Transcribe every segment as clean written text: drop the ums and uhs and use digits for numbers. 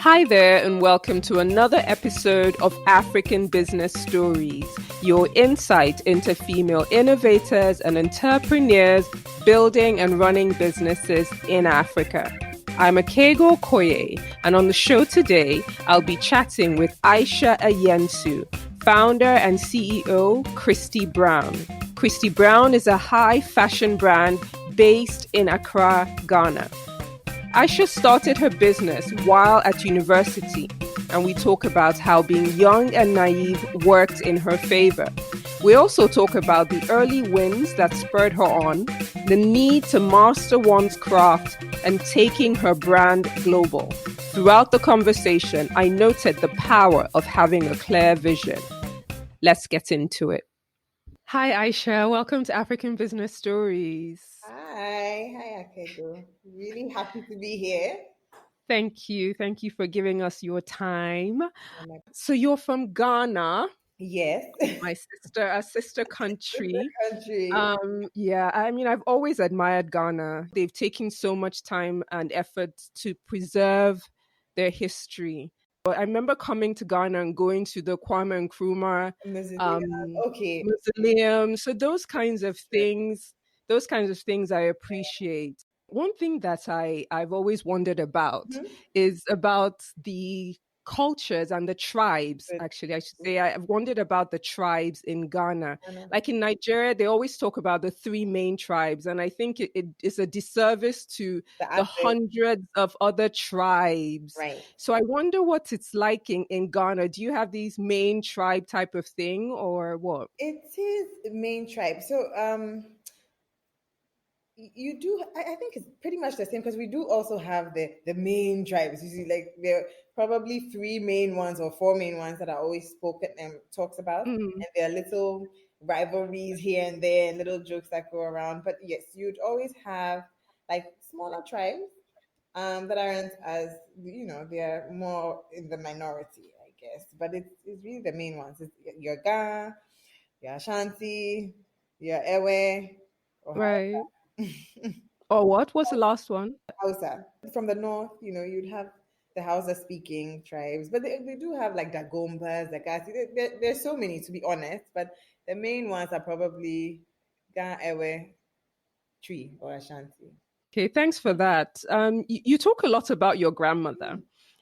Hi there, and welcome to another episode of African Business Stories, your insight into female innovators and entrepreneurs building and running businesses in Africa. I'm Akego Koye, and on the show today, I'll be chatting with Aisha Ayensu, founder and CEO, Christie Brown. Christie Brown is a high fashion brand based in Accra, Ghana. Aisha started her business while at university, and we talk about how being young and naive worked in her favor. We also talk about the early wins that spurred her on, the need to master one's craft, and taking her brand global. Throughout the conversation, I noted the power of having a clear vision. Let's get into it. Hi, Aisha. Welcome to African Business Stories. Hi, Akego. Really happy to be here. Thank you. Thank you for giving us your time. So you're from Ghana, Yes, a sister country. country. Yeah, I mean, I've always admired Ghana. They've taken so much time and effort to preserve their history. But I remember coming to Ghana and going to the Kwame Nkrumah Mausoleum. Okay. mausoleum. So those kinds of things I appreciate. One thing that I've always wondered about Mhm. is about the cultures and the tribes. Good. Actually, I should say I've wondered about the tribes in Ghana. Ghana. Like in Nigeria, they always talk about the three main tribes, and I think it is a disservice to The the aspect, hundreds of other tribes. right. So I wonder what it's like in Ghana. Do you have these main tribe type of thing or what? It is the main tribe. So you do. I think it's pretty much the same because we do also have the main tribes. You see, like there are probably three main ones or four main ones that are always spoken and talks about, Mm, and there are little rivalries here and there, and little jokes that go around. But yes, you'd always have like smaller tribes that aren't as they're more in the minority, I guess. But it's really the main ones. It's your Ga, your Ashanti, your Ewe, or right. Or what was the last one? Hausa. From the north, you'd have the Hausa speaking tribes, but they do have like the Gombas, the Gasi. There's so many, to be honest, but the main ones are probably Ga, Ewe, Tree, or Ashanti. Okay, thanks for that. You talk a lot about your grandmother,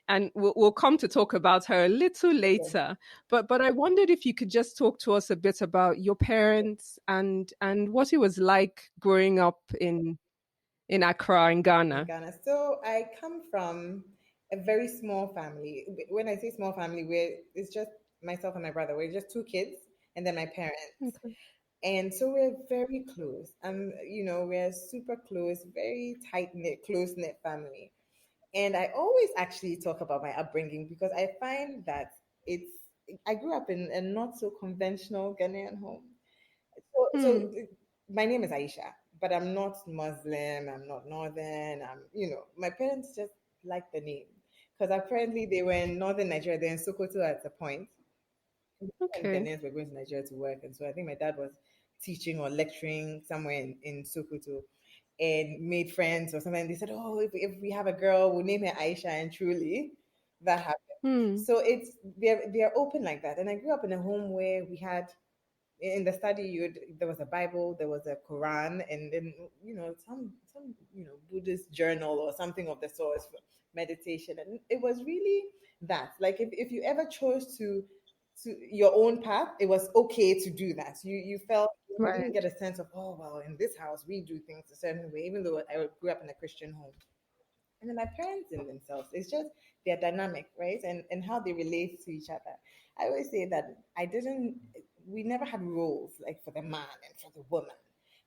and we'll come to talk about her a little Okay. later. But I wondered if you could just talk to us a bit about your parents and what it was like growing up in Accra in In Ghana. Ghana. So I come from a very small family. When I say small family, it's just myself and my brother. We're just two kids, and then my parents. Okay. And so we're very close. We're super close, very tight knit, close knit family. And I always actually talk about my upbringing because I find that it's. I grew up in a not so conventional Ghanaian home. So Hmm. my name is Aisha, but I'm not Muslim. I'm not Northern. My parents just like the name because apparently they were in Northern Nigeria. They're in Sokoto at a point, and Okay. Ghanaians were going to Nigeria to work. And so I think my dad was teaching or lecturing somewhere in Sokoto and made friends or something. And they said, oh, if we have a girl, we'll name her Aisha. And truly, that happened. Hmm. So they're open like that. And I grew up in a home where we had in the study there was a Bible, there was a Quran, and then some Buddhist journal or something of the sort for meditation. And it was really that, like, if you ever chose to your own path, it was okay to do that. You felt you didn't Right. get a sense of, oh well, in this house we do things a certain way, even though I grew up in a Christian home. And then my parents in themselves, it's just their dynamic, right? And how they relate to each other. I always say that we never had roles like for the man and for the woman.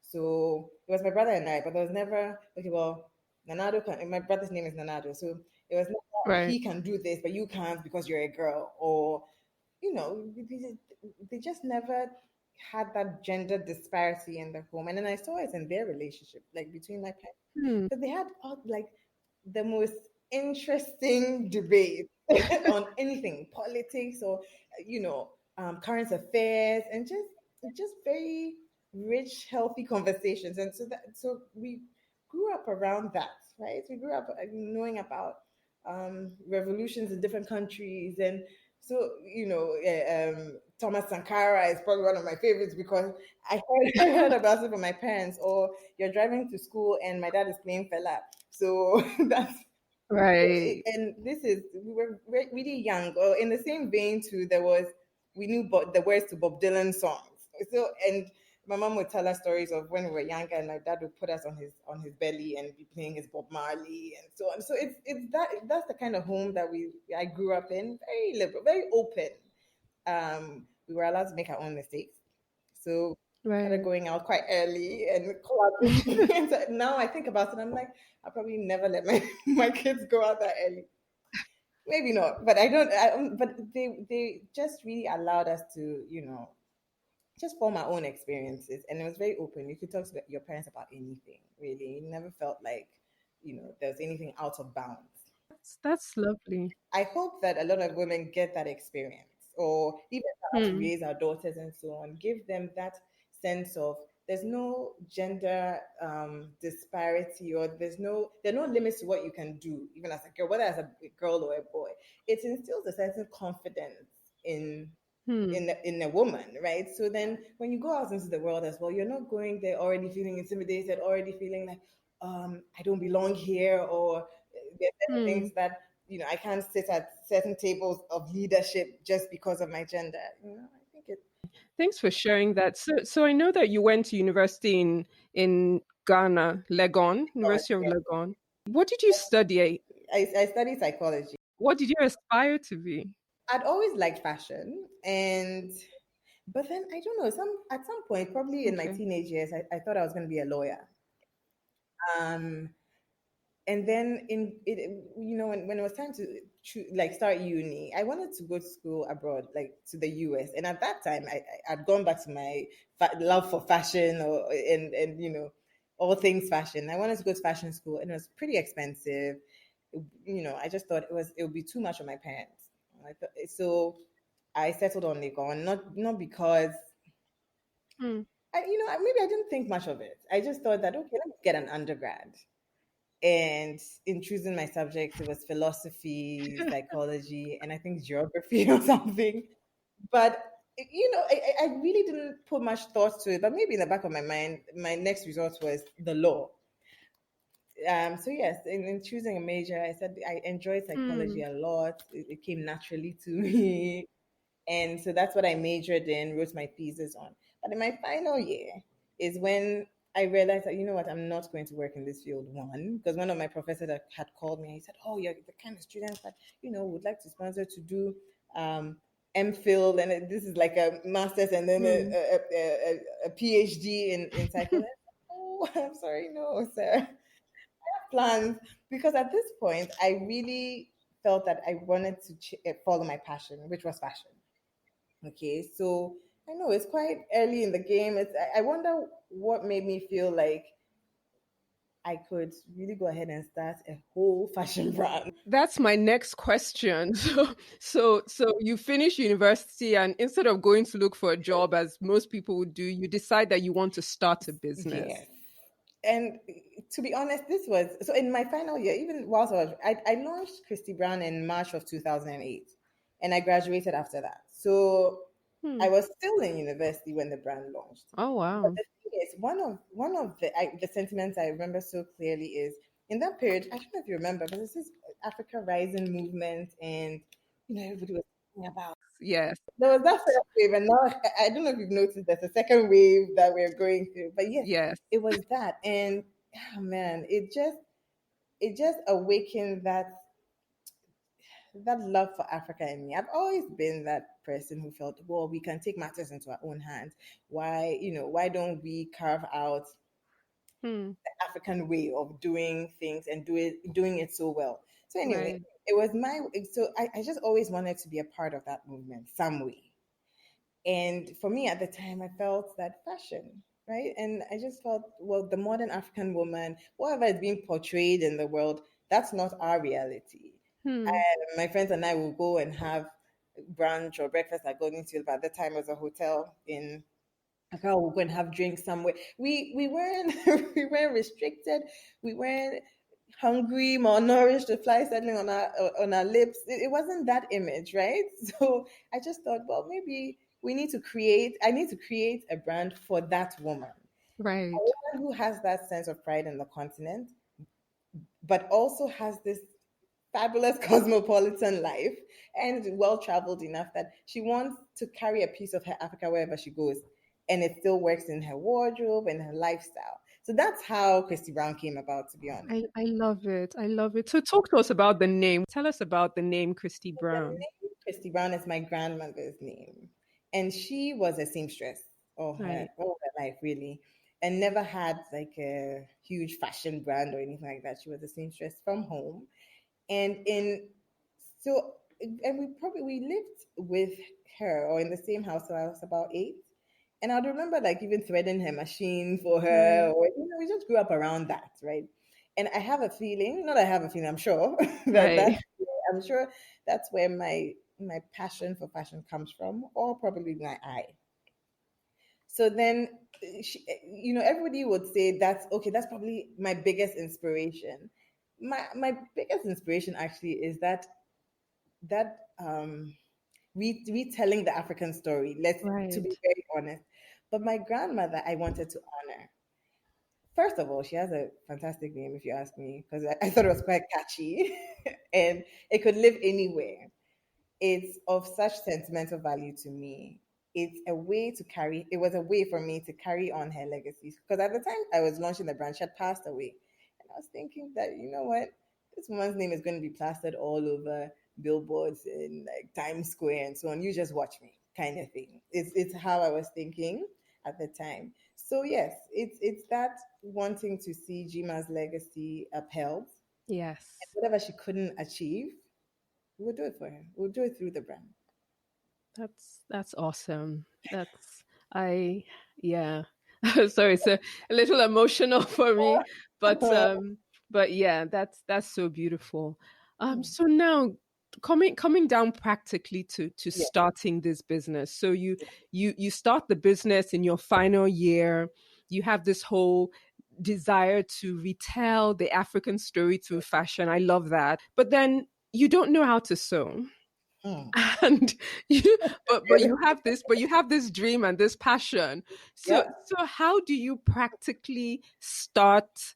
So it was my brother and I, but there was never, okay, well, my brother's name is Nanado. So it was never, Right. he can do this, but you can't because you're a girl. Or, they just never had that gender disparity in the home. And then I saw it in their relationship, like between my parents. Hmm. So they had like the most interesting debate on anything, politics or current affairs, and just very rich, healthy conversations. And so we grew up around that, right? We grew up knowing about revolutions in different countries. And so, Thomas Sankara is probably one of my favorites because I heard about it from my parents. Or you're driving to school and my dad is playing Fela. So that's Right. and this is we were really young. Or in the same vein too, we knew the words to Bob Dylan songs. So and my mom would tell us stories of when we were younger, and my dad would put us on his belly and be playing his Bob Marley and so on. So that's the kind of home that I grew up in. Very liberal, very open. We were allowed to make our own mistakes. So started Right. going out quite early and clubbing. And so now I think about it, I'm like, I'll probably never let my, my kids go out that early. Maybe not, but I don't. But they just really allowed us to, just form our own experiences, and it was very open. You could talk to your parents about anything. Really, you never felt like, there was anything out of bounds. That's lovely. I hope that a lot of women get that experience, or even how to Hmm. raise our daughters and so on. Give them that sense of there's no gender disparity, or there are no limits to what you can do, even as a girl, whether as a girl or a boy. It instills a certain confidence in Hmm. in a woman, right? So then when you go out into the world as well, you're not going there already feeling intimidated, already feeling like I don't belong here, or there are certain Hmm. things that I can't sit at certain tables of leadership just because of my gender. I think it. Thanks for sharing that. So I know that you went to university in Ghana, Legon, Oh, University of yeah. Legon. What did you study? I study psychology. What did you aspire to be? I'd always liked fashion, and but then I don't know. At some point, probably in my Okay. teenage years, I thought I was going to be a lawyer. Um, and then when it was time to like start uni, I wanted to go to school abroad, like to the US. And at that time I'd gone back to my love for fashion, or and all things fashion. I wanted to go to fashion school, and it was pretty expensive. I just thought it would be too much on my parents. So I settled on Legon, not because Hmm. maybe I didn't think much of it. I just thought that, okay, let me get an undergrad. And in choosing my subjects, it was philosophy, psychology, and I think geography or something. But I really didn't put much thought to it. But maybe in the back of my mind, my next result was the law. So yes, in choosing a major, I said I enjoyed psychology Hmm. a lot. It came naturally to me, and so that's what I majored in, wrote my thesis on. But in my final year is when I realized that, you know what, I'm not going to work in this field. One, because one of my professors had called me and he said, oh, you're the kind of students that, would like to sponsor to do MPhil. And this is like a master's and then Hmm. a PhD in psychology. Oh, I'm sorry, no, sir. Plans. Because at this point, I really felt that I wanted to follow my passion, which was fashion. Okay, so I know it's quite early in the game. I wonder what made me feel like I could really go ahead and start a whole fashion brand. That's my next question. So you finish university, and instead of going to look for a job as most people would do, you decide that you want to start a business. Yes. And to be honest, this was so in my final year, even whilst I launched Christie Brown in March of 2008, and I graduated after that. So Hmm. I was still in university when the brand launched. Oh But wow. the thing is, one of the sentiments I remember so clearly is in that period. I don't know if you remember, but this is Africa Rising movement, and everybody was talking about. Yes. There was that first wave, and now I don't know if you've noticed there's a second wave that we're going through. But yes, Yes. it was that, and oh man, it just awakened that love for Africa in me. I've always been that person who felt, well, we can take matters into our own hands. Why don't we carve out Hmm. the African way of doing things and doing it so well? So anyway, Right. it was I just always wanted to be a part of that movement some way. And for me at the time, I felt that fashion, right? And I just felt, well, the modern African woman, whatever is being portrayed in the world, that's not our reality. Hmm. And my friends and I will go and have brunch or breakfast at Golden Tulip. At the time, it was a hotel in Accra. We'll go and have drinks somewhere. We weren't we weren't restricted. We weren't. hungry, malnourished, the fly settling on our lips. It wasn't that image, right? So I just thought, well, maybe we need to create. I need to create a brand for that woman, a Right. woman who has that sense of pride in the continent, but also has this fabulous cosmopolitan life and well traveled enough that she wants to carry a piece of her Africa wherever she goes. And it still works in her wardrobe and her lifestyle. So that's how Christie Brown came about, to be honest. I love it. I love it. So talk to us about the name. Tell us about the name Christie The Brown. name Christie Brown is my grandmother's name. And she was a seamstress Right. all her life, really. And never had like a huge fashion brand or anything like that. She was a seamstress from home. And in so and we lived with her or in the same house till I was about 8. And I'd remember like even threading her machine for her, Right. or we just grew up around that, right? And I have a feeling, not I have a feeling, I'm sure that Right. I'm sure that's where my passion for fashion comes from, or probably my eye. So then, everybody would say that's okay. That's probably my biggest inspiration. My biggest inspiration actually is that retelling the African story. Let's To be Right. very honest. But my grandmother, I wanted to honor. First of all, she has a fantastic name, if you ask me, because I thought it was quite catchy, and it could live anywhere. It's of such sentimental value to me. It was a way for me to carry on her legacy. Because at the time I was launching the brand, she had passed away. And I was thinking that, you know what, this woman's name is going to be plastered all over billboards in like Times Square and so on. You just watch me, kind of thing. It's how I was thinking at the time. So yes, it's that wanting to see Jima's legacy upheld. Yes. Whatever she couldn't achieve, we'll do it for her. We'll do it through the brand. That's awesome. That's I yeah. Sorry, it's a little emotional for me, but um but yeah, that's so beautiful. So now coming down practically to Yeah. starting this business. So you start the business in your final year. You have this whole desire to retell the African story through fashion. I love that. But then you don't know how to sew. Mm. And you but you have this dream and this passion. So Yep. so how do you practically start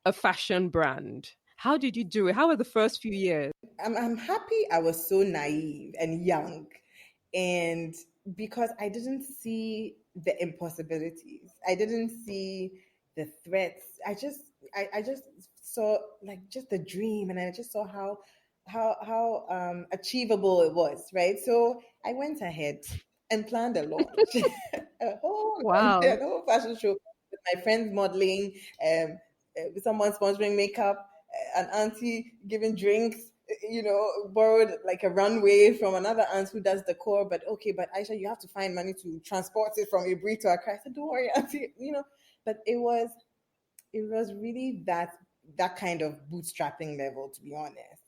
a fashion brand? How did you do it? How were the first few years? I'm happy I was so naive and young. And because I didn't see the impossibilities, I didn't see the threats. I just saw like just the dream, and I just saw how achievable it was, right? So I went ahead and planned a launch, a Wow. whole fashion show with my friends modeling, someone sponsoring makeup, an auntie giving drinks, borrowed like a runway from another aunt who does decor. But okay, but Aisha, you have to find money to transport it from Ibri to Accra. I said, don't worry, auntie, But it was really that kind of bootstrapping level, to be honest.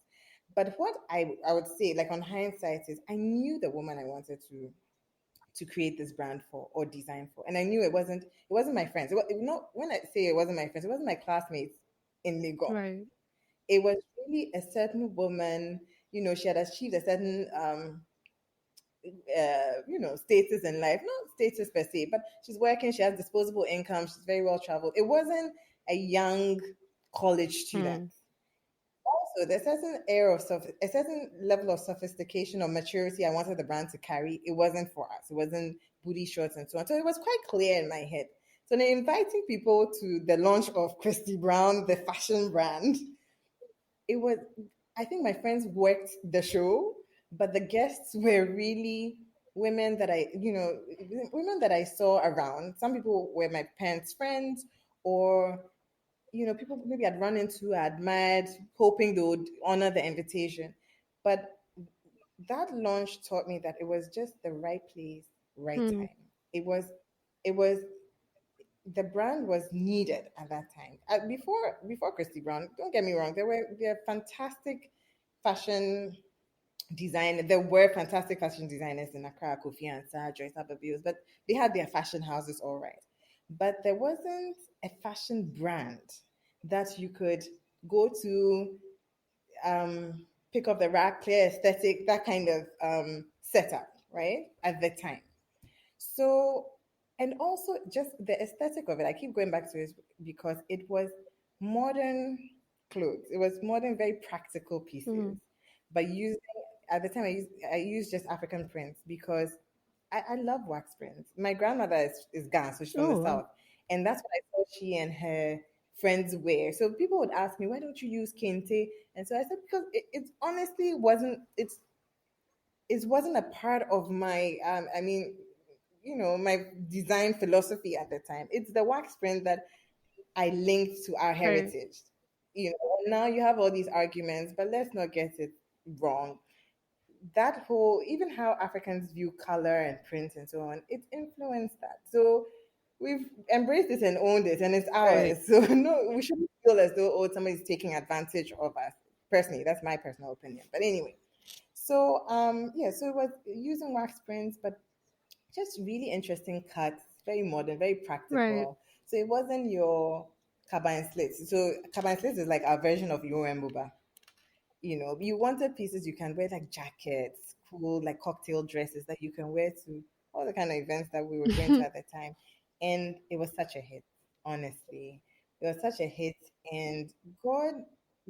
But what I would say, like on hindsight, is I knew the woman I wanted to create this brand for or design for, and I knew it wasn't my friends. When I say it wasn't my friends, it wasn't my classmates in Lagos. Right. It was really a certain woman. She had achieved a certain status in life, not status per se, but she's working, she has disposable income, she's very well traveled. It wasn't a young college student. Hmm. Also, there's a certain level of sophistication or maturity I wanted the brand to carry. It wasn't for us. It wasn't booty shorts and so on. So it was quite clear in my head. So now inviting people to the launch of Christie Brown, the fashion brand, it was, I think my friends worked the show, but the guests were really women that women that I saw around. Some people were my parents' friends, or people maybe I'd run into, I admired, hoping they would honor the invitation. But that launch taught me that it was just the right place, right Hmm. time. It was the brand was needed at that time. Before Christy Brown, don't get me wrong, there are fantastic fashion fantastic fashion designers in Accra, Kofi and Sarah, Joyce Ababios, but they had their fashion houses all right. But there wasn't a fashion brand that you could go to pick up the rack, clear aesthetic, that kind of setup, right? At the time. So, and also just the aesthetic of it, I keep going back to it because it was modern clothes. It was modern, very practical pieces. Mm. But using, at the time, I used just African prints because I love wax prints. My grandmother is Ghana, so she's from the Oh, wow. south. And that's what I saw she and her friends wear. So people would ask me, why don't you use kente? And so I said, because it honestly wasn't a part of my my design philosophy at the time. It's the wax print that I linked to our Right. heritage. Now you have all these arguments, but let's not get it wrong. That whole, even how Africans view color and print and so on, it influenced that. So we've embraced it and owned it, and it's Right. ours. So no, we shouldn't feel as though somebody's taking advantage of us. Personally, that's my personal opinion. But anyway, so yeah, so it was using wax prints, but just really interesting cuts, very modern, very Right. practical. So it wasn't your kaba and slits. So kaba and slits is like our version of your embuba. You wanted pieces you can wear, like jackets, cool like cocktail dresses that you can wear to all the kind of events that we were going to at the time. And it was such a hit, honestly. It was such a hit, and God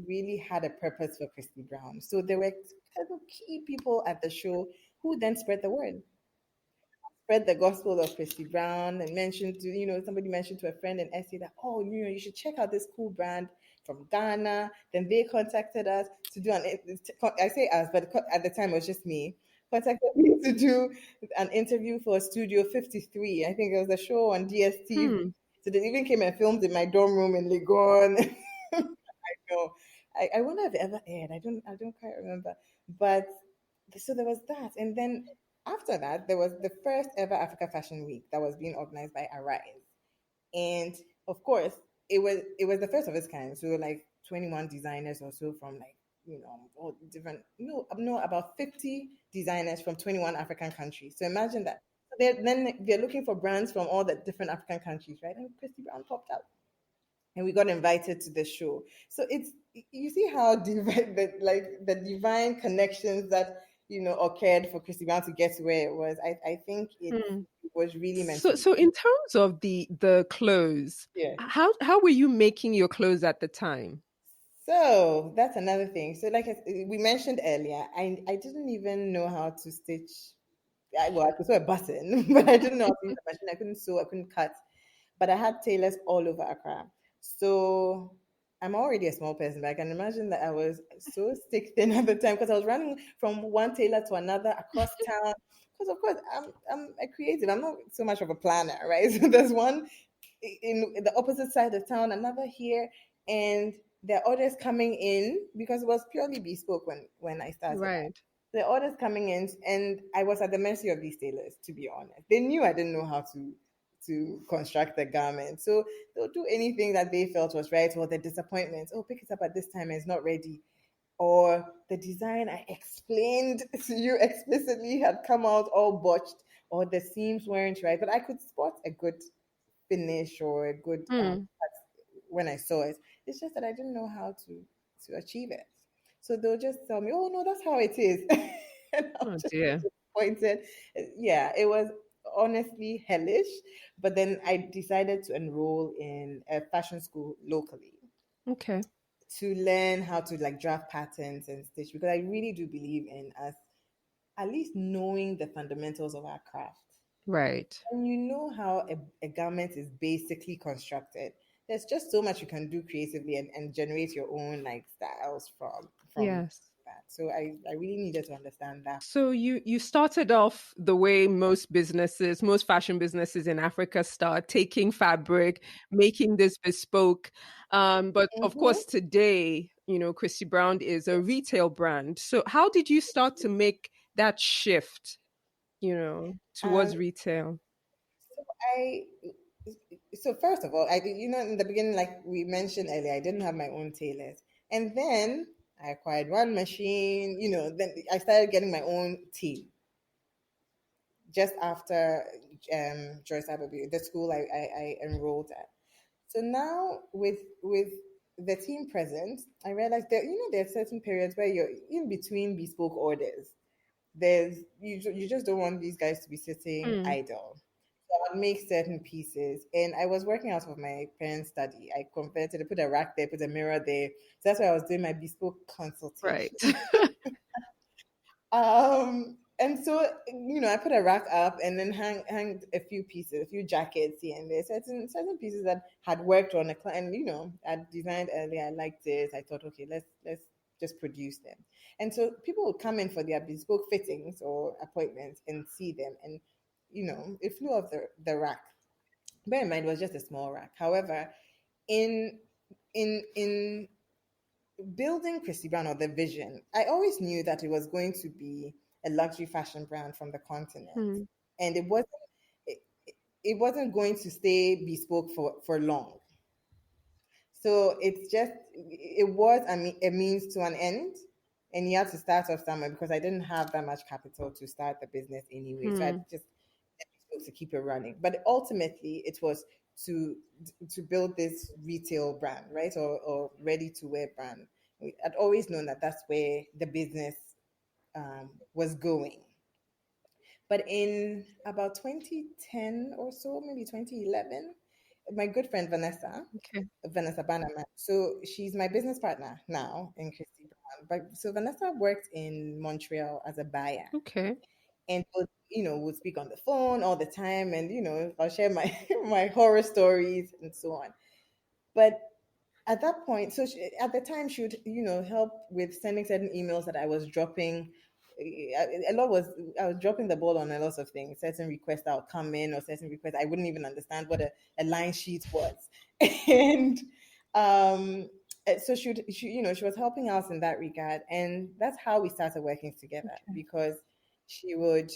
really had a purpose for Christie Brown. So there were kind of key people at the show who then spread the gospel of Christy Brown, and mentioned to, somebody mentioned to a friend in SA that, oh, you should check out this cool brand from Ghana. Then they contacted us to do I say us, but at the time it was just me, contacted me to do an interview for Studio 53. I think it was a show on DSTV. Hmm. So they even came and filmed in my dorm room in Legon. know. I wonder if it ever aired. I don't quite remember. But so there was that. And then after that, there was the first ever Africa Fashion Week that was being organized by Arise. And of course, it was the first of its kind. So like 21 designers or so from like, all different, no, about 50 designers from 21 African countries. So imagine that. Then they're looking for brands from all the different African countries, right? And Christy Brown popped out, and we got invited to the show. So it's, you see how the divine connections that occurred for Christy Brown to get to where it was. I think it Hmm. was really meant to So, be. so in terms of the clothes, Yeah. how were you making your clothes at the time? So that's another thing. So like we mentioned earlier, I didn't even know how to stitch. I could sew a button, but I didn't know how to use a machine. I couldn't sew. I couldn't cut. But I had tailors all over Accra. So I'm already a small person, but I can imagine that I was so stick thin at the time because I was running from one tailor to another across town. Because of course I'm a creative. I'm not so much of a planner, right? So there's one in the opposite side of town, another here, and there are orders coming in because it was purely bespoke when I started out. Right. The orders coming in, and I was at the mercy of these tailors. To be honest, they knew I didn't know how to construct the garment, so they'll do anything that they felt was right. Or the disappointments, oh, pick it up at this time and it's not ready, or the design I explained to you explicitly had come out all botched, or the seams weren't right, but I could spot a good finish or a good Hmm. when I saw it. It's just that I didn't know how to achieve it. So they'll just tell me, "Oh no, that's how it is," and I'm Oh just dear. disappointed. Yeah, it was honestly hellish. But then I decided to enroll in a fashion school locally Okay. to learn how to like draft patterns and stitch, because I really do believe in us at least knowing the fundamentals of our craft. Right. And you know how a garment is basically constructed. There's just so much you can do creatively, and generate your own like styles from Yes. that. So I really needed to understand that. So you started off the way most fashion businesses in Africa start, taking fabric, making this bespoke. But of Mm-hmm. course, today, Christy Brown is a retail brand. So how did you start to make that shift, Um, towards retail? so I so first of all, in the beginning, like we mentioned earlier, I didn't have my own tailors, and then I acquired one machine. Then I started getting my own team just after Joyce Ababu, the school I enrolled at. So now with the team present, I realized that there are certain periods where you're in between bespoke orders. You just don't want these guys to be sitting Hmm. idle. So I'd make certain pieces, and I was working out of my parents' study. I converted, I put a rack there, put a mirror there. So that's why I was doing my bespoke Right. consultation. And so I put a rack up and then hanged a few pieces, a few jackets here and there, certain pieces that had worked on a client. I'd designed earlier. I liked this. I thought, okay, let's just produce them. And so people would come in for their bespoke fittings or appointments and see them, and it flew off the rack. Bear in mind, it was just a small rack. However, in in building Christie Brown, or the vision, I always knew that it was going to be a luxury fashion brand from the continent, Hmm. and it, it wasn't going to stay bespoke for long. So it was a means to an end, and you have to start off somewhere because I didn't have that much capital to start the business anyway. So I Hmm. just to keep it running. But ultimately, it was to to build this retail brand, right, or ready to wear brand. I'd always known that that's where the business was going. But in about 2010 or so, maybe 2011, my good friend Okay. Vanessa Bannerman. So she's my business partner now in Christie Brown. But so Vanessa worked in Montreal as a buyer, Okay. and would speak on the phone all the time, and I'll share my my horror stories and so on. But at that point, at the time, she would help with sending certain emails that I was dropping. A lot was I was dropping the ball on a lot of things. Certain requests that would come in, or certain requests I wouldn't even understand what a line sheet was, and um, so she was helping us in that regard, and that's how we started working together, Okay. because she would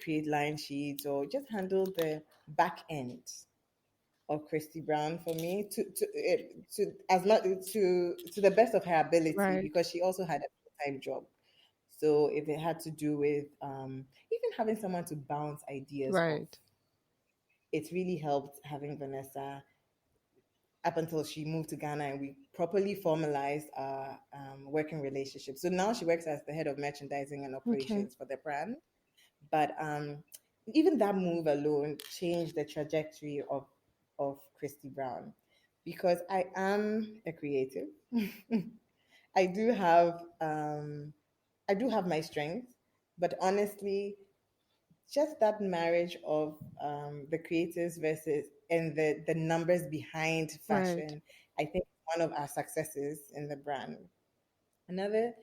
create line sheets or just handle the back end of Christy Brown for me, to as much to the best of her ability, Right. because she also had a full-time job. So if it had to do with even having someone to bounce ideas off, Right. it really helped having Vanessa up until she moved to Ghana and we properly formalized our working relationship. So now she works as the head of merchandising and Okay. operations for the brand. But even that move alone changed the trajectory of Christy Brown, because I am a creative. I do have my strengths, but honestly, just that marriage of the creatives versus and the numbers behind Right. fashion, I think one of our successes in the brand. Another,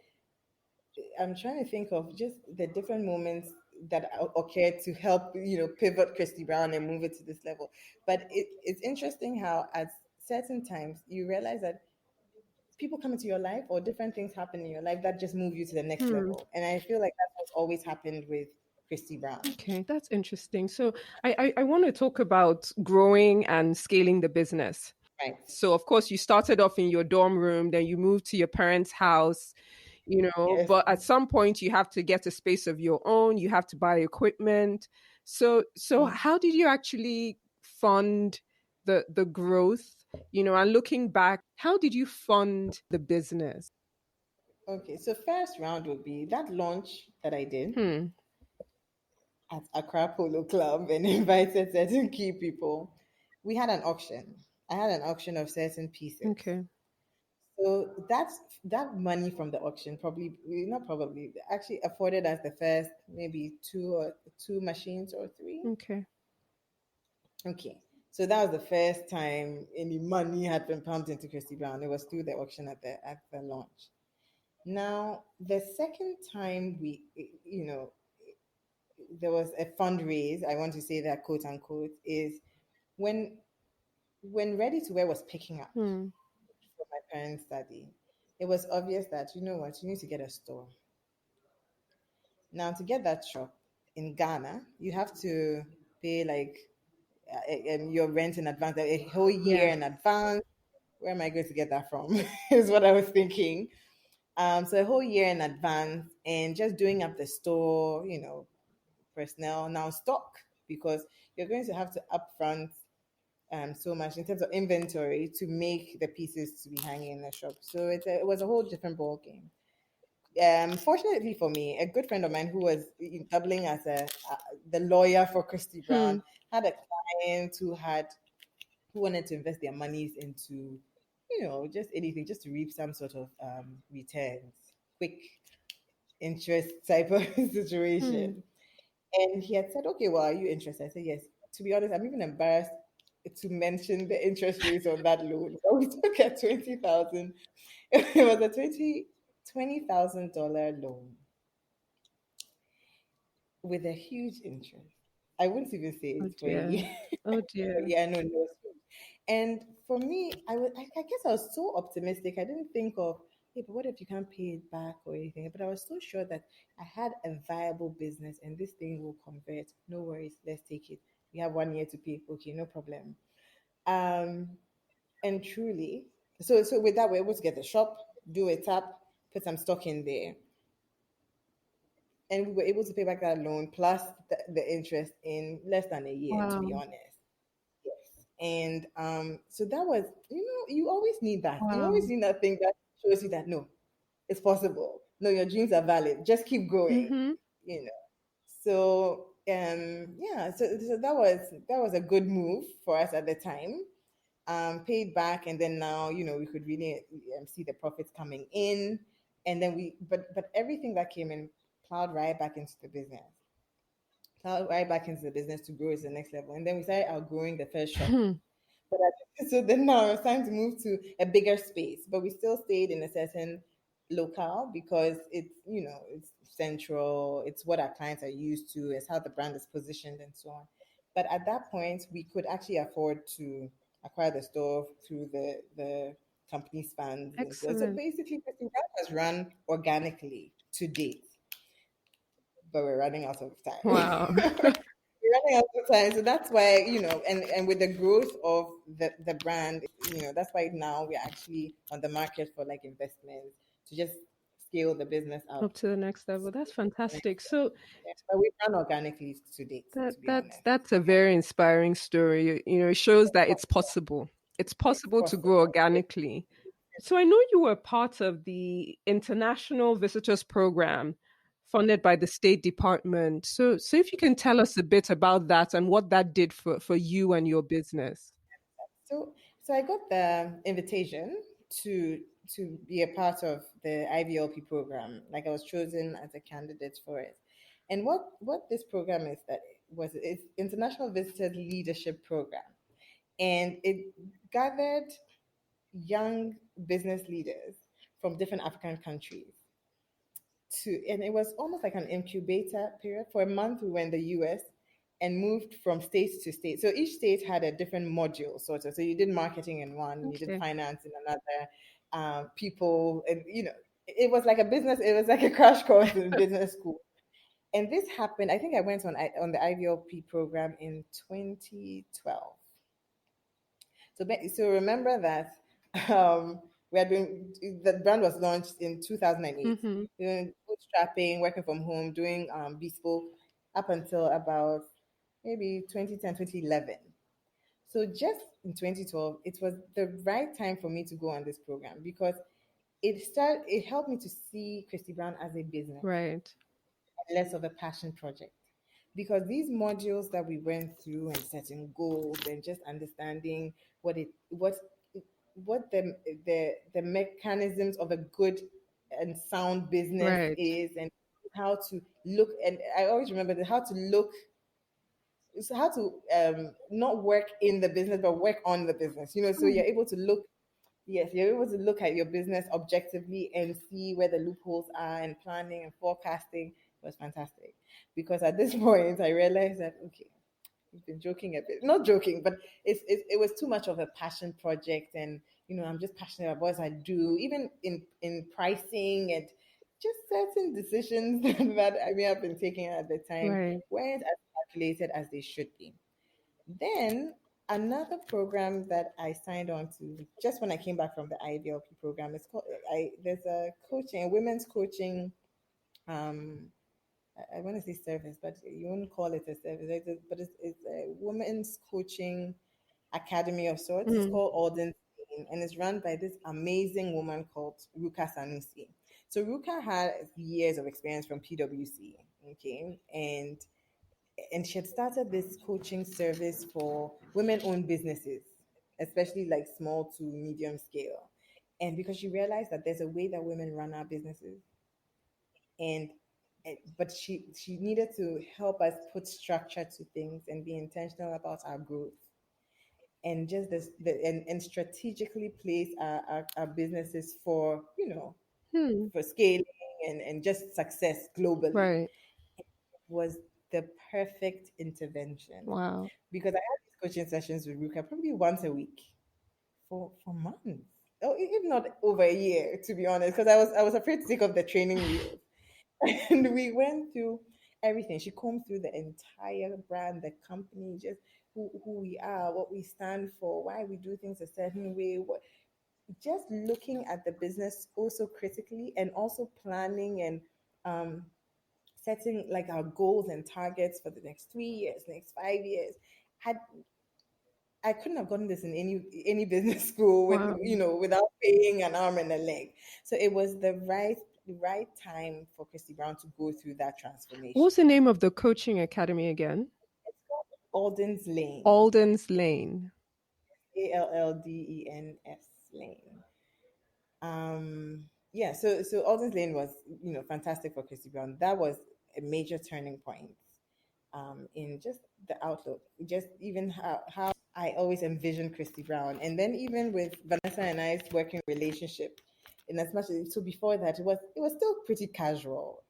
I'm trying to think of just the different moments that occurred to help pivot Christy Brown and move it to this level. But it's interesting how at certain times you realize that people come into your life or different things happen in your life that just move you to the next Hmm. level. And I feel like that's what's always happened with Christy Brown. Okay, that's interesting. So I want to talk about growing and scaling the business. Right. So of course you started off in your dorm room, then you moved to your parents' house, Yes. but at some point you have to get a space of your own, you have to buy equipment. So Mm. how did you actually fund the growth? And looking back, how did you fund the business? Okay. So first round would be that launch that I did Hmm. at Accra Polo Club and invited certain key people. We had an auction. I had an auction of certain pieces. Okay. So that money from the auction probably not probably actually afforded us the first maybe two machines or three. Okay. Okay. So that was the first time any money had been pumped into Christy Brown. It was through the auction at the launch. Now, the second time there was a fundraise, I want to say that quote unquote, is when Ready to Wear was picking up Hmm. for my parents' study. It was obvious that you need to get a store. Now, to get that shop in Ghana, you have to pay like your rent in advance, a whole year Yeah. in advance. Where am I going to get that from? Is what I was thinking. So a whole year in advance, and just doing up the store, personnel, now stock, because you're going to have to upfront so much in terms of inventory to make the pieces to be hanging in the shop. So it was a whole different ball game. Fortunately for me, a good friend of mine who was doubling as the lawyer for Christie Hmm. Brown had a client who wanted to invest their monies into, just anything, just to reap some sort of returns, quick interest type of Hmm. situation. And he had said, "Okay, well, are you interested?" I said, "Yes." To be honest, I'm even embarrassed to mention the interest rates on that loan. But we took a 20,000. It was a $20,000 loan with a huge interest. I wouldn't even say Oh it's for a dear. year. Oh But dear. yeah, no, no. And for me, I guess I was so optimistic. I didn't think of, hey, but what if you can't pay it back or anything? But I was so sure that I had a viable business and this thing will convert. No worries, let's take it. We have 1 year to pay. Okay, no problem. Um, and truly, so with that, we're able to get the shop, do a tap, put some stock in there, and we were able to pay back that loan plus the interest in less than a year, to be Wow. honest. Yes. And so that was, you always need that. You Wow. always need that thing that shows you that no, it's possible. No, your dreams are valid. Just keep going. Mm-hmm. You know. So yeah, so that was a good move for us at the time. Paid back, and then now we could really see the profits coming in, and then but everything that came in plowed right back into the business, to grow to the next level, and then we started outgrowing the first shop. But so then now it's time to move to a bigger space, but we still stayed in a certain locale because it's central, it's what our clients are used to, it's how the brand is positioned and so on. But at that point, we could actually afford to acquire the store through the company's funds and so on. So Excellent. basically, the brand has run organically to date, but we're running out of time. Wow. We're running out of time. So that's why, and with the growth of the brand, that's why now we're actually on the market for like investments to just scale the business up Up to the next level. That's fantastic. So but we've run organically to date, that to be that's honest. that's a very inspiring story. It shows that it's possible. It's It's possible to grow possible. organically. So I know you were part of the International Visitors Program funded by the State Department. So if you can tell us a bit about that and what that did for you and your business. So I got the invitation to to be a part of the IVLP program. Like I was chosen as a candidate for it. And what this program is that it's International Visitors Leadership Program. And it gathered young business leaders from different African countries and it was almost like an incubator period. For a month we were in the US and moved from state to state. So each state had a different module sort of. So you did marketing in one, you did Okay. finance in another, people, and it was like a business, it was like a crash course in business school. And this happened, I think I went on the IVLP program in 2012. So remember that we had been the brand was launched in 2008. Mm-hmm. We were bootstrapping, working from home, doing bespoke up until about maybe 2010, 2011. So just in 2012, it was the right time for me to go on this program because it helped me to see Christie Brown as a business, Right. less of a passion project. Because these modules that we went through and setting goals and just understanding what the mechanisms of a good and sound business Right. is, and how to look, and I always remember that how to look, so how to not work in the business but work on the business, so Hmm. you're able to look. Yes, you're able to look at your business objectively and see where the loopholes are, and planning and forecasting was fantastic. Because at this point, I realized that, okay, we've been joking a bit. Not joking, but it was too much of a passion project. And, I'm just passionate about what I do, even in pricing and just certain decisions that I may have been taking at the time Right. weren't as calculated as they should be. Then another program that I signed on to just when I came back from the IVLP program is called there's a women's coaching. I want to say service, but you won't call it a service. But it's a women's coaching academy of sorts. It's Mm. called Alden's Lane, and it's run by this amazing woman called Ruka Sanusi. So Ruka had years of experience from PwC, okay, and she had started this coaching service for women-owned businesses, especially like small to medium scale. And because she realized that there's a way that women run our businesses, and but she needed to help us put structure to things and be intentional about our growth and just and strategically place our businesses for Hmm. for scaling and just success globally Right. was the perfect intervention Wow. because I had these coaching sessions with Ruka probably once a week for months. Oh, if not over a year, to be honest, because I was afraid to take off the training wheels. And we went through everything. She combed through the entire brand, the company, just who we are, what we stand for, why we do things a certain way, just looking at the business also critically and also planning and um, setting like our goals and targets for the next 3 years, next 5 years. Had I couldn't have gotten this in any business school with Wow. without paying an arm and a leg. So it was the right time for Christy Brown to go through that transformation. What's the name of the coaching academy again? It's called Alden's Lane, Alden's Lane. Alldens Lane. Yeah, so Alden's Lane was fantastic for Christy Brown. That was a major turning point in just the outlook, just even how I always envisioned Christy Brown. And then even with Vanessa and I's working relationship, in as much as so before that it was still pretty casual,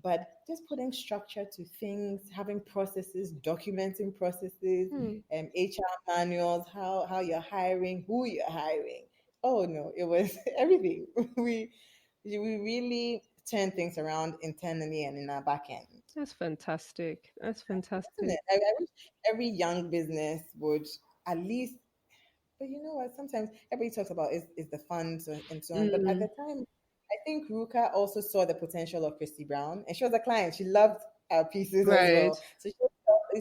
but just putting structure to things, having processes, documenting processes, Hmm. HR manuals, how you're hiring, who you're hiring. Oh no, it was everything. We really turned things around internally and in our back end. That's fantastic. That's Isn't fantastic. it? I wish every young business would at least, but you know what? Sometimes everybody talks about is the funds and so on. But at the Mm. time, I think Ruka also saw the potential of Christy Brown, and she was a client. She loved our pieces as Right. well.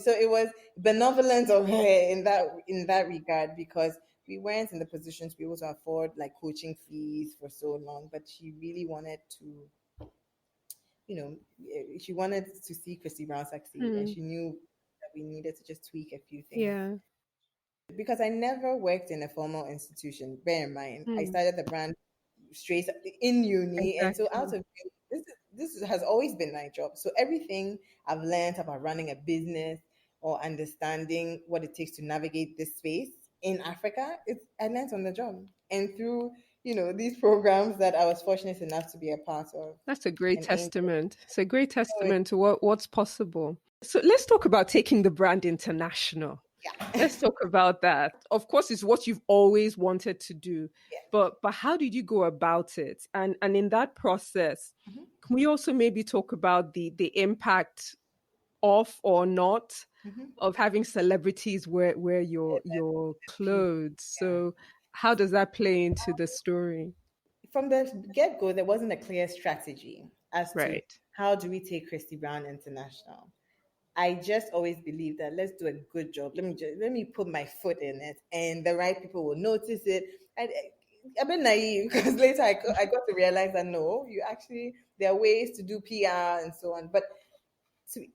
So it was benevolent of her in that regard because we weren't in the position to be able to afford like coaching fees for so long. But she really wanted to she wanted to see Christy Brown succeed, and Hmm. she knew that we needed to just tweak a few things. Yeah. Because I never worked in a formal institution. Bear in mind, I Hmm. started the brand straight in uni, and so out Exactly. of uni, has always been my job. So everything I've learned about running a business or understanding what it takes to navigate this space in Africa, I learned on the job and through these programs that I was fortunate enough to be a part of That's a great and aim for. testament. It's a great So testament to what's possible. So let's talk about taking the brand international. yeah, Let's talk about that. Of course, it's what you've always wanted to do, yeah. but how did you go about it? And in that process, Mhm, can we also maybe talk about the impact of or not mhm. of having celebrities wear your clothes? Yeah. So how does that play into the story? From the get go, there wasn't a clear strategy as to Right. how do we take Christy Brown international. I just always believe that let's do a good job. Let me put my foot in it, and the right people will notice it. I'm a bit naive because later I got to realize that no, you actually there are ways to do PR and so on. But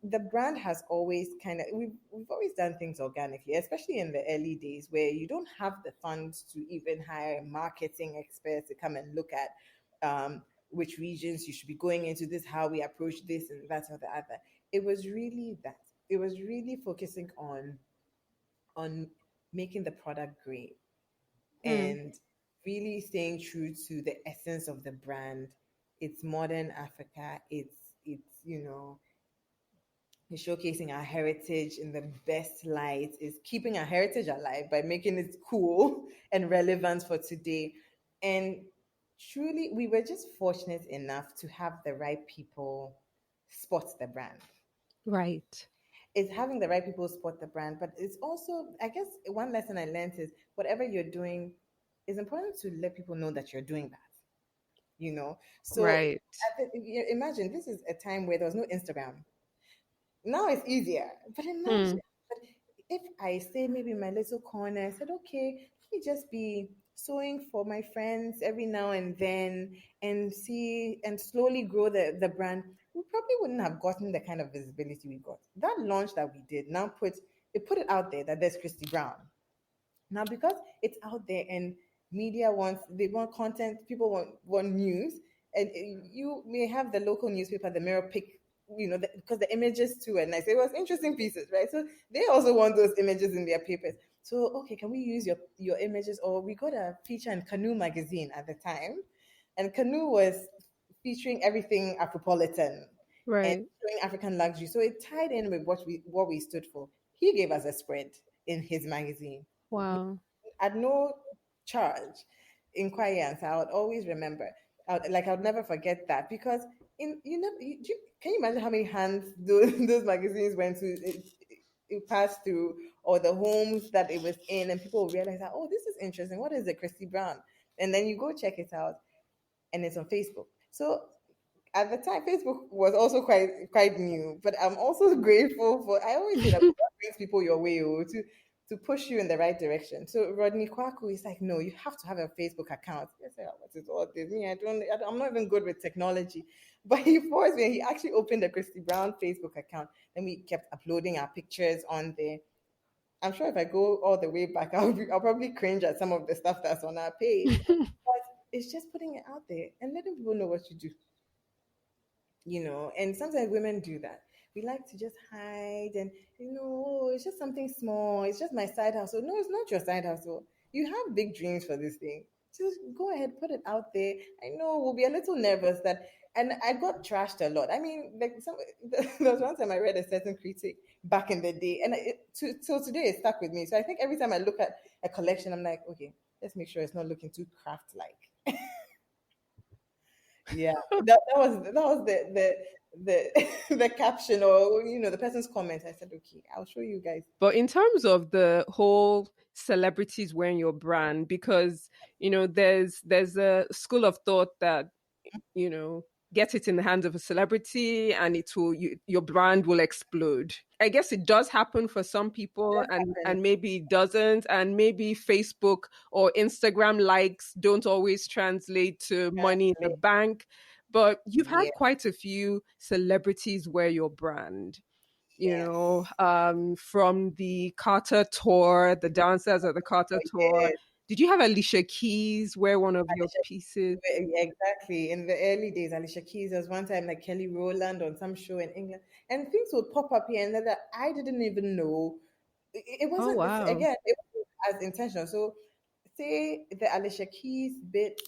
the brand has always we've always done things organically, especially in the early days where you don't have the funds to even hire marketing experts to come and look at which regions you should be going into, this how we approach this and that or the other. It was really that. It was really focusing on making the product great Hmm. and really staying true to the essence of the brand. It's modern Africa. It's showcasing our heritage in the best light, is keeping our heritage alive by making it cool and relevant for today. And truly, we were just fortunate enough to have the right people spot the brand. Right. It's having the right people spot the brand, but it's also, I guess, one lesson I learned is whatever you're doing, it's important to let people know that you're doing that. So Right. imagine this is a time where there was no Instagram. Now it's easier, but Hmm. imagine. if I stay maybe in my little corner, I said, okay, let me just be sewing for my friends every now and then and see and slowly grow the brand, we probably wouldn't have gotten the kind of visibility we got. That launch that we did now put it out there that there's Christie Brown. Now, because it's out there and media wants, they want content, people want news, and you may have the local newspaper, the Mirror, pick, because the images too are nice. It was interesting pieces, right? So they also want those images in their papers. So, okay, can we use your images? Or we got a feature in Canoe magazine at the time, and Canoe was featuring everything Afropolitan and Right. showing African luxury. So it tied in with what we stood for. He gave us a spread in his magazine Wow. at no charge in Quience. I would always remember. I would never forget that because can you imagine how many hands those magazines went to? It passed through, or the homes that it was in, and people will realize that, oh, this is interesting. What is it, Christie Brown? And then you go check it out, and it's on Facebook. So at the time, Facebook was also quite new, but I'm also grateful for. I always say that God brings people your way, to push you in the right direction. So Rodney Kwaku is like, no, you have to have a Facebook account. I say, oh, what is all this? Me, I'm not even good with technology, but he forced me. He actually opened a Christie Brown Facebook account, and we kept uploading our pictures on there. I'm sure if I go all the way back, I'll probably cringe at some of the stuff that's on our page. But it's just putting it out there and letting people know what you do, and sometimes women do that. We like to just hide and, "Oh, it's just something small, it's just my side hustle." No, it's not your side hustle. You have big dreams for this thing. Just go ahead, put it out there. I know we'll be a little nervous that, and I got trashed a lot. I mean, like there was one time I read a certain critic back in the day, and till today it stuck with me. So I think every time I look at a collection, I'm like, okay, let's make sure it's not looking too craft like. Yeah, that was the caption, or the person's comment. I said, okay, I'll show you guys. But in terms of the whole celebrities wearing your brand, because there's a school of thought that get it in the hands of a celebrity and your brand will explode. I guess it does happen for some people, That and happened. maybe it doesn't, and maybe Facebook or Instagram likes don't always translate to money in the bank. But you've had Yeah, quite a few celebrities wear your brand, yes, from the Carter tour, the dancers at the Carter tour. yes. Did you have Alicia Keys wear one of your Alicia, pieces? yeah, exactly. In the early days, Alicia Keys, there was one time like Kelly Rowland on some show in England, and things would pop up here and there that I didn't even know. It Oh, wasn't, wow. again, it wasn't as intentional. So, say the Alicia Keys bit,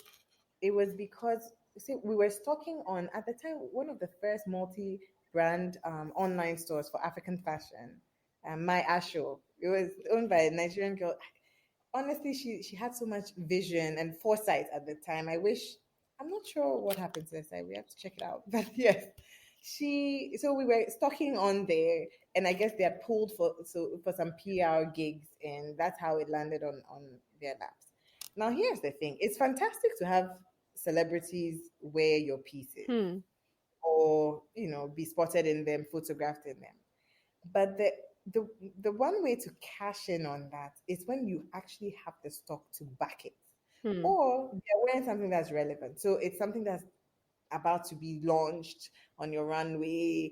it was because, see, we were stocking on, at the time, one of the first multi-brand online stores for African fashion, My Asho. It was owned by a Nigerian girl. Honestly, she had so much vision and foresight at the time. I'm not sure what happened to her side. We have to check it out. But yes, so we were stocking on there, and I guess they had pulled for some PR gigs, and that's how it landed on their laps. Now here's the thing: it's fantastic to have celebrities wear your pieces, Hmm. or be spotted in them, photographed in them. But the the one way to cash in on that is when you actually have the stock to back it, Hmm. or they're wearing something that's relevant. So it's something that's about to be launched on your runway,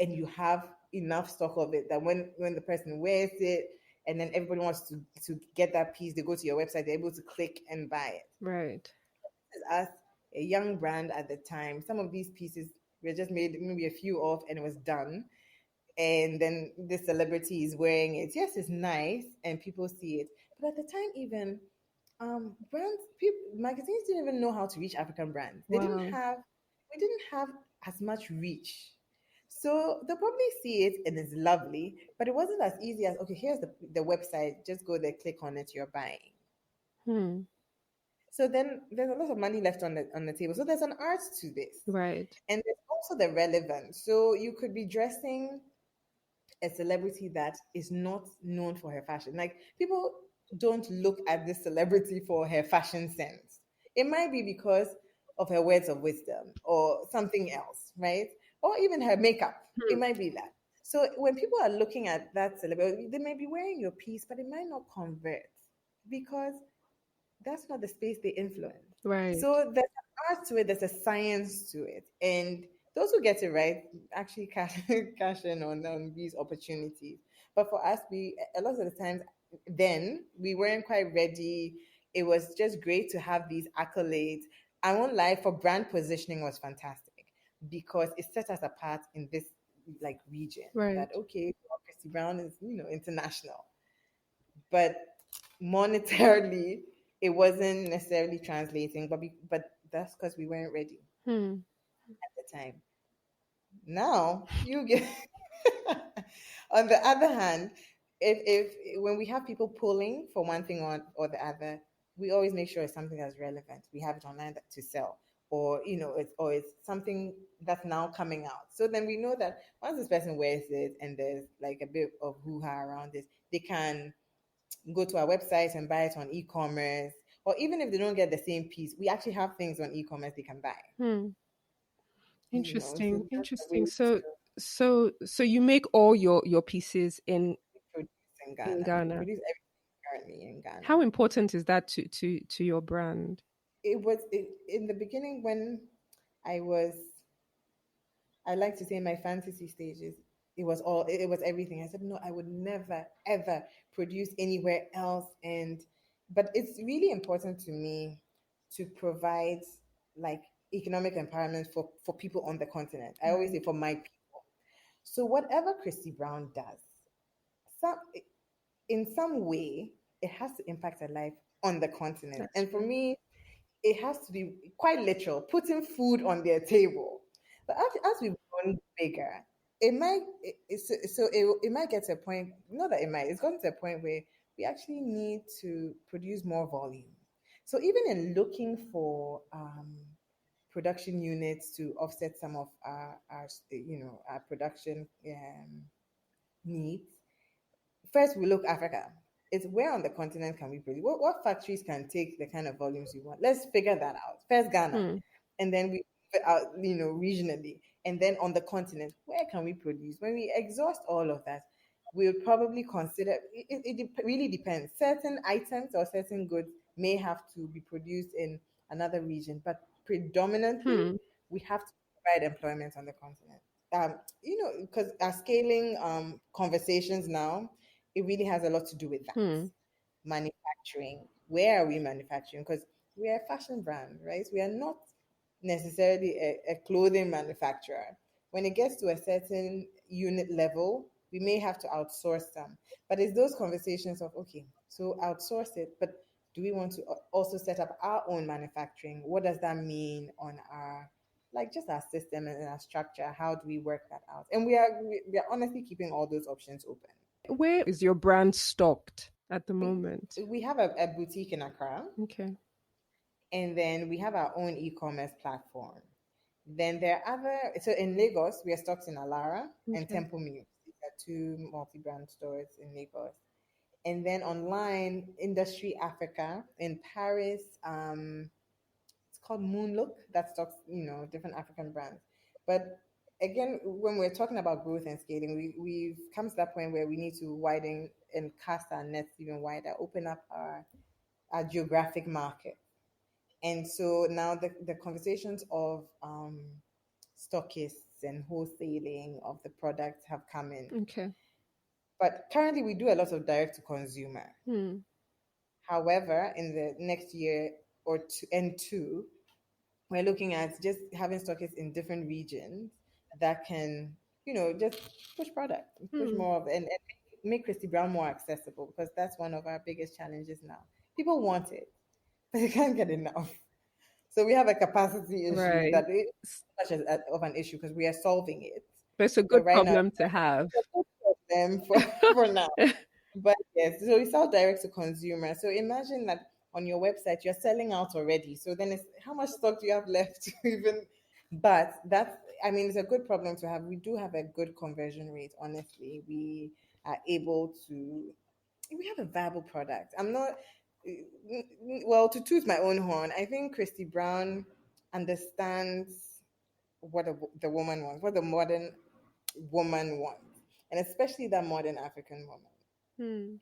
and you have enough stock of it that when the person wears it, and then everybody wants to get that piece, they go to your website, they're able to click and buy it. Right. As a young brand at the time, some of these pieces were just made maybe a few of, and it was done, and then the celebrity is wearing it. Yes, it's nice and people see it, but at the time, even brands, people, magazines didn't even know how to reach African brands. Wow. We didn't have as much reach. So they'll probably see it and it's lovely, but it wasn't as easy as, okay, here's the website, just go there, click on it, you're buying. Hmm. So then there's a lot of money left on the table. So there's an art to this. Right. And there's also the relevance. So you could be dressing a celebrity that is not known for her fashion. Like, people don't look at this celebrity for her fashion sense. It might be because of her words of wisdom or something else, right? Or even her makeup. It Hmm. might be that. So when people are looking at that celebrity, they may be wearing your piece, but it might not convert because that's not the space they influence. Right. So there's an art to it, there's a science to it. And those who get it right actually cash, cash in on these opportunities. But for us, we a lot of the times then we weren't quite ready. It was just great to have these accolades. I won't lie, for brand positioning was fantastic because it set us apart in this like region that Right. okay, well, Christy Brown is international, but monetarily it wasn't necessarily translating, but that's because we weren't ready Hmm. at the time. Now you get on the other hand, if when we have people pulling for one thing or the other, we always make sure it's something that's relevant. We have it online to sell, or it's something that's now coming out. So then we know that once this person wears it and there's like a bit of hoo-ha around this, they can go to our website and buy it on e-commerce, or even if they don't get the same piece, we actually have things on e-commerce they can buy. Hmm. So Interesting. that's the Interesting. way to So you make all your pieces produce in in Ghana. We Ghana. produce everything currently in Ghana. How important is that to your brand? In the beginning when I was, I like to say in my fantasy stages, it was everything. I said, no, I would never, ever produce anywhere else. But it's really important to me to provide like economic empowerment for people on the continent. I always say Right. for my people. So whatever Christy Brown does, some in some way, it has to impact their life on the continent. That's And for right. me, it has to be quite literal, putting food on their table. But as we've grown bigger, it might it might get to a point. Not that it might. It's gotten to a point where we actually need to produce more volume. So even in looking for production units to offset some of our production needs, first we look Africa. It's where on the continent can we produce? What factories can take the kind of volumes we want? Let's figure that out. First Ghana, Hmm. and then we move it out, regionally, and then on the continent, where can we produce? When we exhaust all of that, we'll probably consider. Really depends. Certain items or certain goods may have to be produced in another region, but predominantly Hmm. we have to provide employment on the continent. Because our scaling conversations now, it really has a lot to do with that. Hmm. Manufacturing. Where are we manufacturing? Because we are a fashion brand, right? We are not necessarily a clothing manufacturer. When it gets to a certain unit level, we may have to outsource some. But it's those conversations of, okay, so outsource it, but do we want to also set up our own manufacturing? What does that mean on our like just our system and our structure? How do we work that out? And we are honestly keeping all those options open. Where is your brand stocked at the moment? We have a boutique in Accra, Okay. and then we have our own e-commerce platform. Then there are so in Lagos, we are stocked in Alara and Okay. Temple Muse. These are two multi-brand stores in Lagos. And then online, Industry Africa in Paris, it's called Moonlook that stocks, different African brands. But again, when we're talking about growth and scaling, we've come to that point where we need to widen and cast our nets even wider, open up our geographic market. And so now the conversations of stockists and wholesaling of the products have come in. Okay. But currently, we do a lot of direct to consumer. Hmm. However, in the next year or two, and two, we're looking at just having stockists in different regions that can, just push product, push Hmm. more of, and make Christy Brown more accessible because that's one of our biggest challenges now. People want it, but they can't get enough. So we have a capacity issue Right. that is such of an issue because we are solving it. But it's a But good right now, problem to have. it's a good problem for now. But yes, so we sell direct to consumer. So imagine that on your website you're selling out already. So then it's how much stock do you have left to even? But that's, I mean, it's a good problem to have. We do have a good conversion rate. Honestly, we are able to. We have a viable product. I'm not. Well, to toot my own horn, I think Christy Brown understands what the woman wants, what the modern woman wants. and especially that modern African woman. Hmm.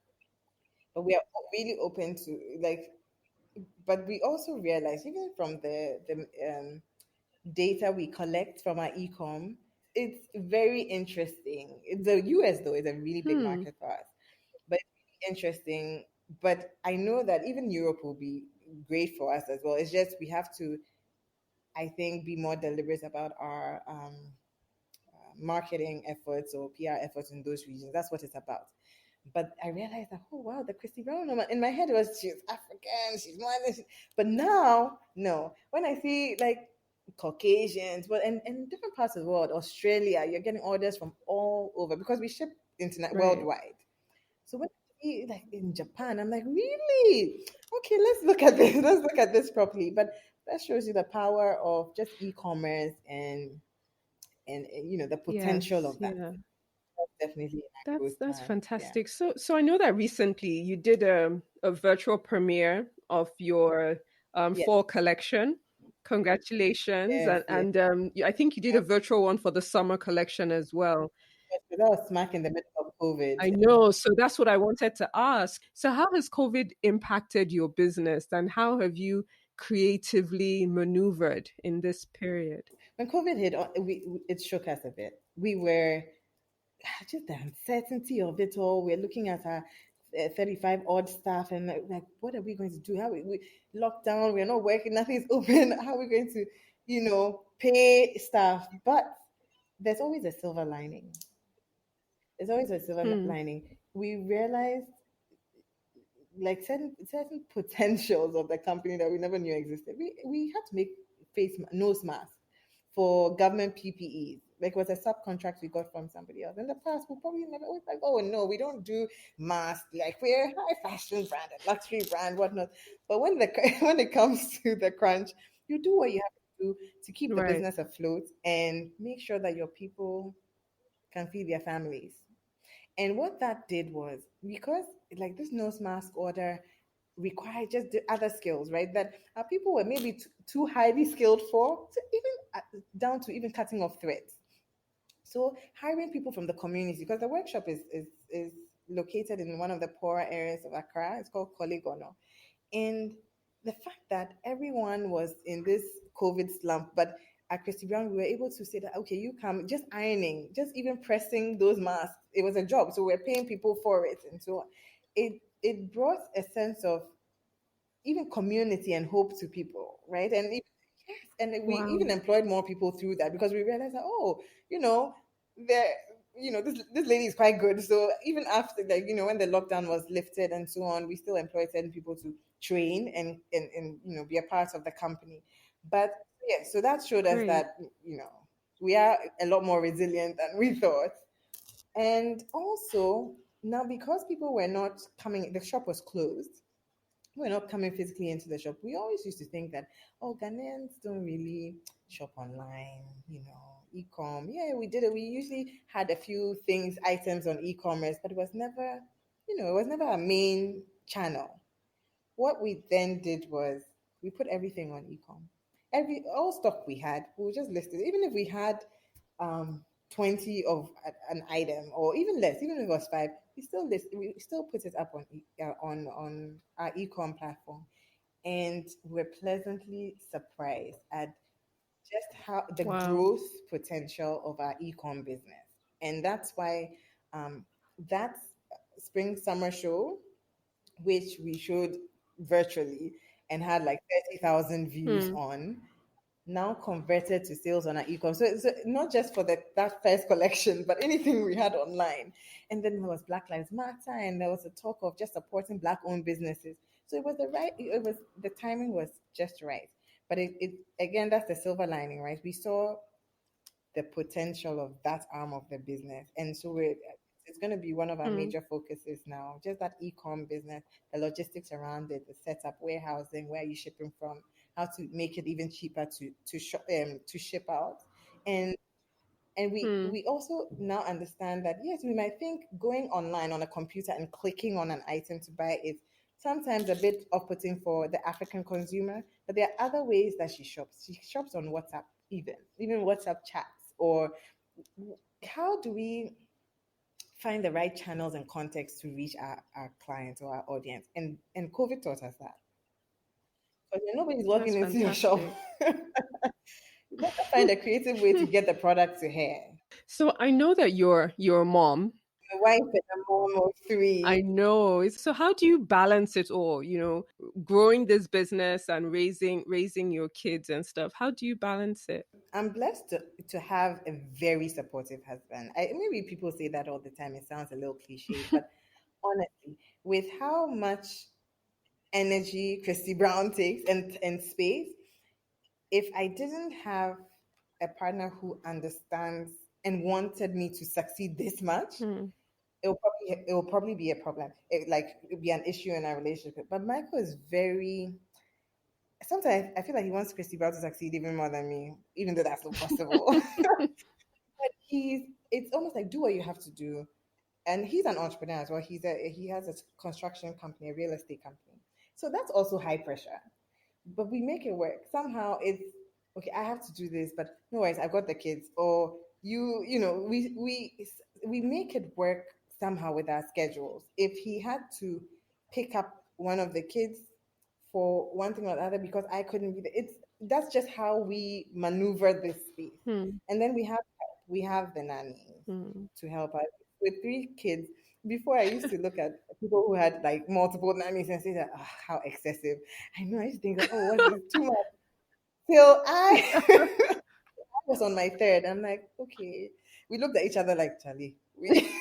But we are really open to like, but we also realize even from the data we collect from our e-com, it's very interesting. The US though is a really big Hmm. market for us, but it's interesting. But I know that even Europe will be great for us as well. It's just we have to, I think, be more deliberate about our marketing efforts or PR efforts in those regions. That's what it's about. But I realized that, oh wow, the Christie Brown woman in my head was she's African, she's more than but now, no. When I see like Caucasians, but and different parts of the world, Australia, you're getting orders from all over because we ship internet Right. worldwide. So when I see like in Japan, I'm like, really? Okay, let's look at this. Let's look at this properly. But that shows you the power of just e-commerce and the potential Yes. of that. Yeah. That's definitely a That's growth that's plan. Yeah. fantastic. So I know that recently you did a virtual premiere of your Yes. fall collection. Congratulations. Yes. Yes. I think you did a virtual one for the summer collection as well. Yes, that was smack in the middle of COVID. I know. So that's what I wanted to ask. So how has COVID impacted your business and how have you creatively maneuvered in this period? When COVID hit, it shook us a bit. We were just the uncertainty of it all. We're looking at our 35 odd staff and like, what are we going to do? How we locked down? We're not working. Nothing's open. How are we going to, pay staff? But there's always a silver lining. There's always a silver Hmm. lining. We realized like certain potentials of the company that we never knew existed. We had to make nose masks for government PPEs. Like it was a subcontract we got from somebody else. In the past, we probably never was like, oh no, we don't do masks. Like we're high fashion brand, a luxury brand, whatnot. But when the when it comes to the crunch, you do what you have to do to keep the Right. business afloat and make sure that your people can feed their families. And what that did was because like this nose mask order required just the other skills, right? That our people were maybe too highly skilled for, to even down to even cutting off threads. So hiring people from the community because the workshop is located in one of the poorer areas of Accra. It's called Koligono. And the fact that everyone was in this COVID slump, but at Christie Brown, we were able to say that, okay, you come just ironing, just even pressing those masks. It was a job. So we're paying people for it and so on. It brought a sense of even community and hope to people, right? Yes, and we even Wow. employed more people through that because we realized that you know, there, this lady is quite good. So even after like when the lockdown was lifted and so on, we still employed certain people to train and be a part of the company. But yeah, so that showed us Great. that we are a lot more resilient than we thought. And also now because people were not coming, the shop was closed, we're not coming physically into the shop. We always used to think that, oh, Ghanaians don't really shop online, e-com. Yeah, we did it. We usually had a few things, items on e-commerce, but it was never a main channel. What we then did was we put everything on ecom. All stock we had, we would just list it. Even if we had 20 of an item or even less, even if it was five, we still put it up on our ecom platform. And we're pleasantly surprised at just how the Wow. growth potential of our ecom business. And that's why that spring summer show, which we showed virtually and had like 30,000 views Hmm. on, now converted to sales on our e-com. So it's not just for that first collection, but anything we had online. And then there was Black Lives Matter, and there was a talk of just supporting Black-owned businesses. So it was the timing was just right. But it again, that's the silver lining, right? We saw the potential of that arm of the business. And so it's going to be one of our Hmm. major focuses now, just that e-com business, the logistics around it, the setup, warehousing, where you shipping from, how to make it even cheaper to ship out. And and Hmm. we also now understand that yes, we might think going online on a computer and clicking on an item to buy is sometimes a bit off-putting for the African consumer, but there are other ways that she shops. She shops on WhatsApp, even WhatsApp chats, or how do we find the right channels and context to reach our clients or our audience. And COVID taught us that. Because nobody's walking That's into your shop. fantastic. You better find a creative way to get the product to her. So I know that you're a mom. A wife and a mom of I three. know. So how do you balance it all, growing this business and raising your kids and stuff? How do you balance it? I'm blessed to have a very supportive husband. Maybe people say that all the time. It sounds a little cliche, but honestly, with how much energy Christie Brown takes and space, if I didn't have a partner who understands and wanted me to succeed this much, Hmm. it will probably be a problem. It'll be an issue in our relationship. But Michael is very. Sometimes I feel like he wants Christy Brown to succeed even more than me, even though that's not possible. But it's almost like do what you have to do. And he's an entrepreneur as well. He has a construction company, a real estate company. So that's also high pressure. But we make it work. Somehow it's okay, I have to do this, but no worries, I've got the kids. Or we make it work somehow with our schedules. If he had to pick up one of the kids for one thing or the other because I couldn't be there, that's just how we maneuver this space. Hmm. And then we have the nannies Hmm. to help us with three kids. Before I used to look at people who had like multiple nannies and say that, oh, how excessive. I know, I used to think that, oh, what's this too much? Till I was on my third. I'm like, okay. We looked at each other like, Charlie,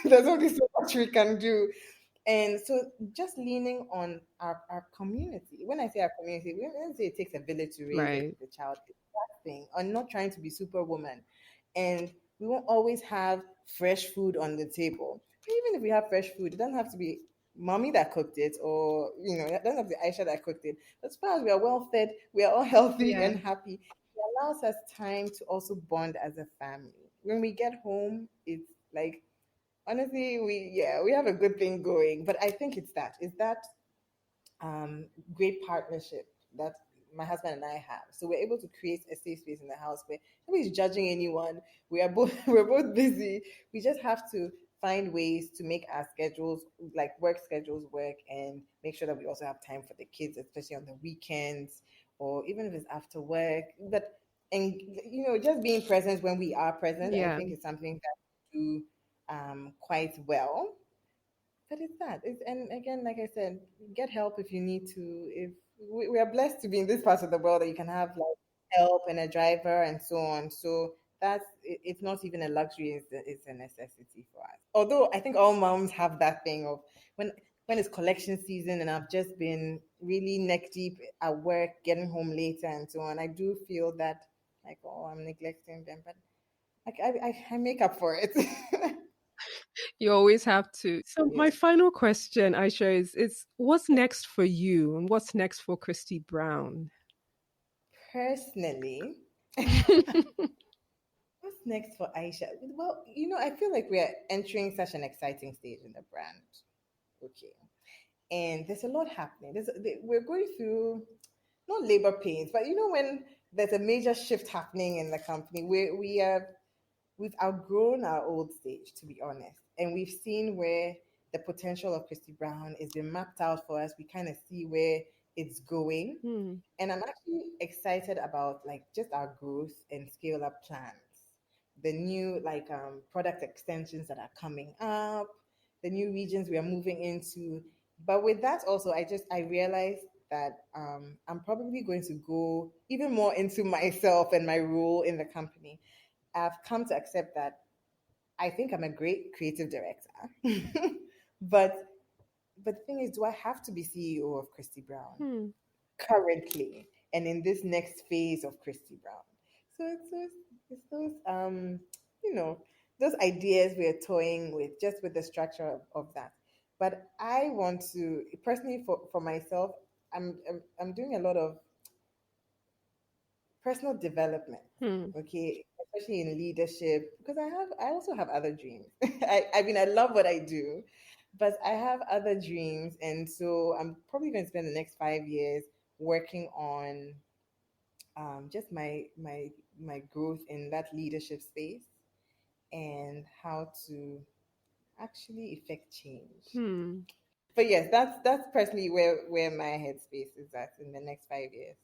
there's only so much we can do. And so just leaning on our community. When I say our community, we don't say it takes a village to raise Right. the child. It's that thing. Or not trying to be superwoman. And we won't always have fresh food on the table. Even if we have fresh food, it doesn't have to be mommy that cooked it or, it doesn't have to be Aisha that cooked it. As far as we are well fed, we are all healthy Yeah. and happy. It allows us time to also bond as a family. When we get home, it's like honestly, we have a good thing going. But I think it's that great partnership that my husband and I have. So we're able to create a safe space in the house where nobody's judging anyone. We are both we're both busy. We just have to find ways to make our schedules, like work schedules, work and make sure that we also have time for the kids, especially on the weekends or even if it's after work. But and just being present when we are present, I Yeah. think is something that we do quite well. But it's that. And again, like I said, get help if you need to. If we are blessed to be in this part of the world that you can have like help and a driver and so on. So it's not even a luxury; it's a necessity for us. Although I think all moms have that thing of when when it's collection season and I've just been really neck deep at work, getting home later and so on. I do feel that like oh I'm neglecting them, but like I make up for it. You always have to. So my Yeah. final question, Aisha, is what's next for you and what's next for Christy Brown? Personally, what's next for Aisha? Well, I feel like we're entering such an exciting stage in the brand. Okay. And there's a lot happening. We're going through not labor pains, but when there's a major shift happening in the company, we've outgrown our old stage, to be honest. And we've seen where the potential of Christy Brown is been mapped out for us. We kind of see where it's going. Hmm. And I'm actually excited about like just our growth and scale up plans. The new like product extensions that are coming up, the new regions we are moving into. But with that also I realized that I'm probably going to go even more into myself and my role in the company. I've come to accept that I think I'm a great creative director. but but the thing is, do I have to be CEO of Christy Brown Hmm. currently and in this next phase of Christy Brown? So it's those you know those ideas we're toying with just with the structure of that. But I want to personally for myself, I'm doing a lot of personal development, Hmm. okay, especially in leadership, because I also have other dreams. I mean I love what I do, but I have other dreams, and so I'm probably going to spend the next 5 years working on just my growth in that leadership space and how to actually effect change. Hmm. But yes, that's personally where my headspace is at in the next 5 years.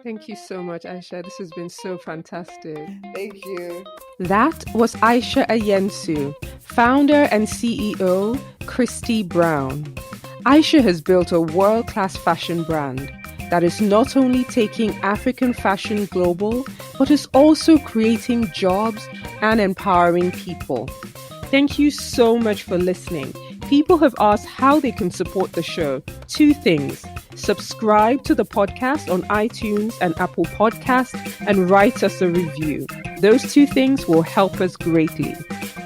Thank you so much, Aisha. This has been so fantastic. Thank you. That was Aisha Ayensu, founder and CEO, Christie Brown. Aisha has built a world-class fashion brand that is not only taking African fashion global, but is also creating jobs and empowering people. Thank you so much for listening. People have asked how they can support the show. 2 things. Subscribe to the podcast on iTunes and Apple Podcasts and write us a review. Those 2 things will help us greatly.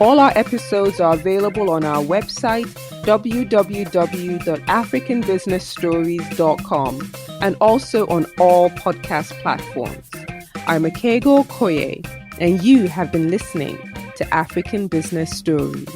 All our episodes are available on our website, www.africanbusinessstories.com, and also on all podcast platforms. I'm Akego Koye, and you have been listening to African Business Stories.